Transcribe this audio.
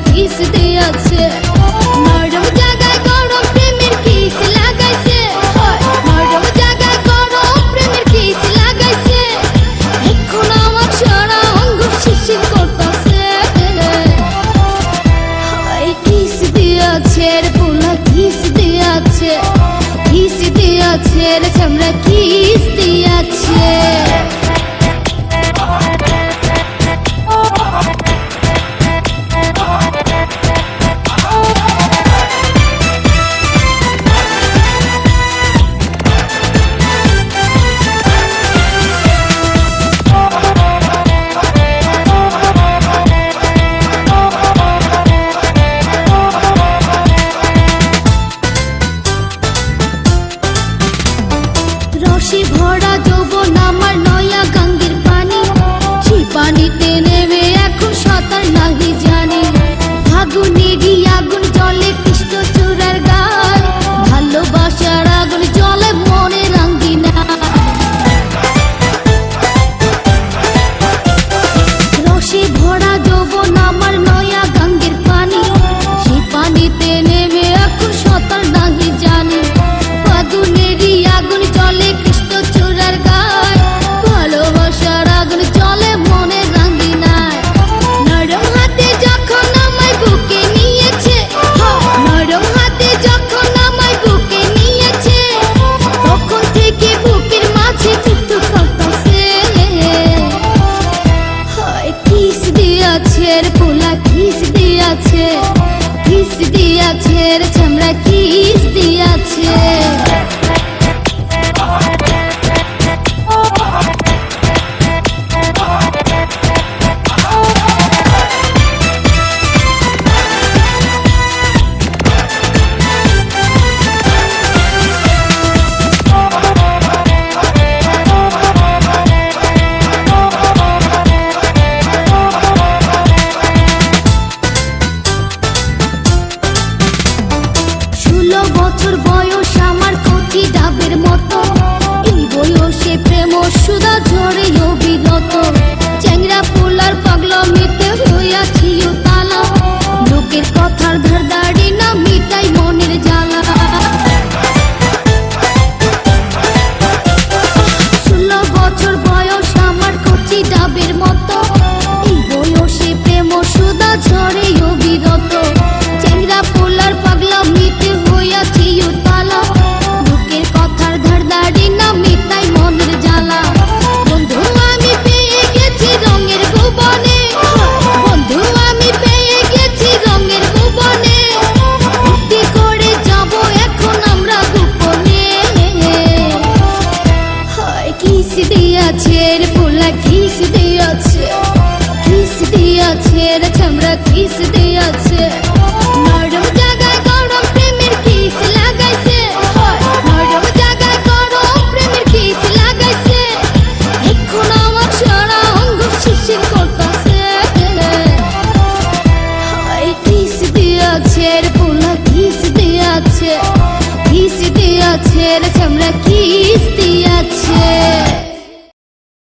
kiss দিয়াছে নরম জায়গায় গরম প্রেমের কিস লাগাইছে নরম জায়গায় গরম প্রেমের কিস লাগাইছে এখন আমার সারা অঙ্গ শিরশির করতেছে কিস দিয়াছে রে পোলা কিস দিয়াছে রে চামড়া কিস দিয়াছে রসে ভরা যৌবন আমার নয়া গঙ্গের পানি সেই পানিতে নেমে এখন সাঁতার নাহি জানি ফাগুনেরই আগুন জলে কৃষ্ণ চূড়ার গান ভালোবাসার আগুন জলে মনে রাঙ্গিনা রসে ভরা যৌবন আমার নয়া গঙ্গের পানি সেই পানিতে নেমে এখন সাঁতার নাহি জানি ফাগুনেরই আগুন জলে কৃষ্ণ চূড়ার গায় ভালোবাসার আগুন জলে মনে রাঙ্গিনায় নরম হাতে যখন আমায় বুকে নিয়েছে নরম হাতে যখন আমায় বুকে নিয়েছে তখন থেকে বুকের মাঝে মৃত্যু করতেছে কিস দিয়াছে রে পোলা কিস দিয়াছে রে চামড়া কিস দিয়াছে বছর বয়স আমার কচি ডাবের মতো এই বয়সে প্রেম সুধা ঝরে অবিরত চ্যাংরা পোলার পাগলামিতে হইয়াছি তালা লোকের কথার ধারদাড়ি না মিটাই মনের জ্বালা 16 বছর বয়স আমার কচি ডাবের মতো এই বয়সে প্রেম সুধা ঝরে অবিরত চ্যাংরা পোলার পাগলামিতে হইয়াছি তালা লোকের কথার ধারদাড়ি না মিটাই মনের জ্বালা বন্ধু আমি পেয়ে গেছি রঙের ভুবনে বন্ধু আমি পেয়ে গেছি রঙের ভুবনে ভর্তি করে যাব এখন আমরা গোপনে কিস দিয়াছে রে পোলা কিস দিয়াছে রে চামড়া কিস দিয়াছে নরম জায়গায় গরম প্রেমের কিস লাগাইছে নরম জায়গায় গরম প্রেমের কিস লাগাইছে এখন আমার সারা অঙ্গ শিরশির করতেছে কিস দিয়াছে রে পোলা কিস দিয়াছে রে চামড়া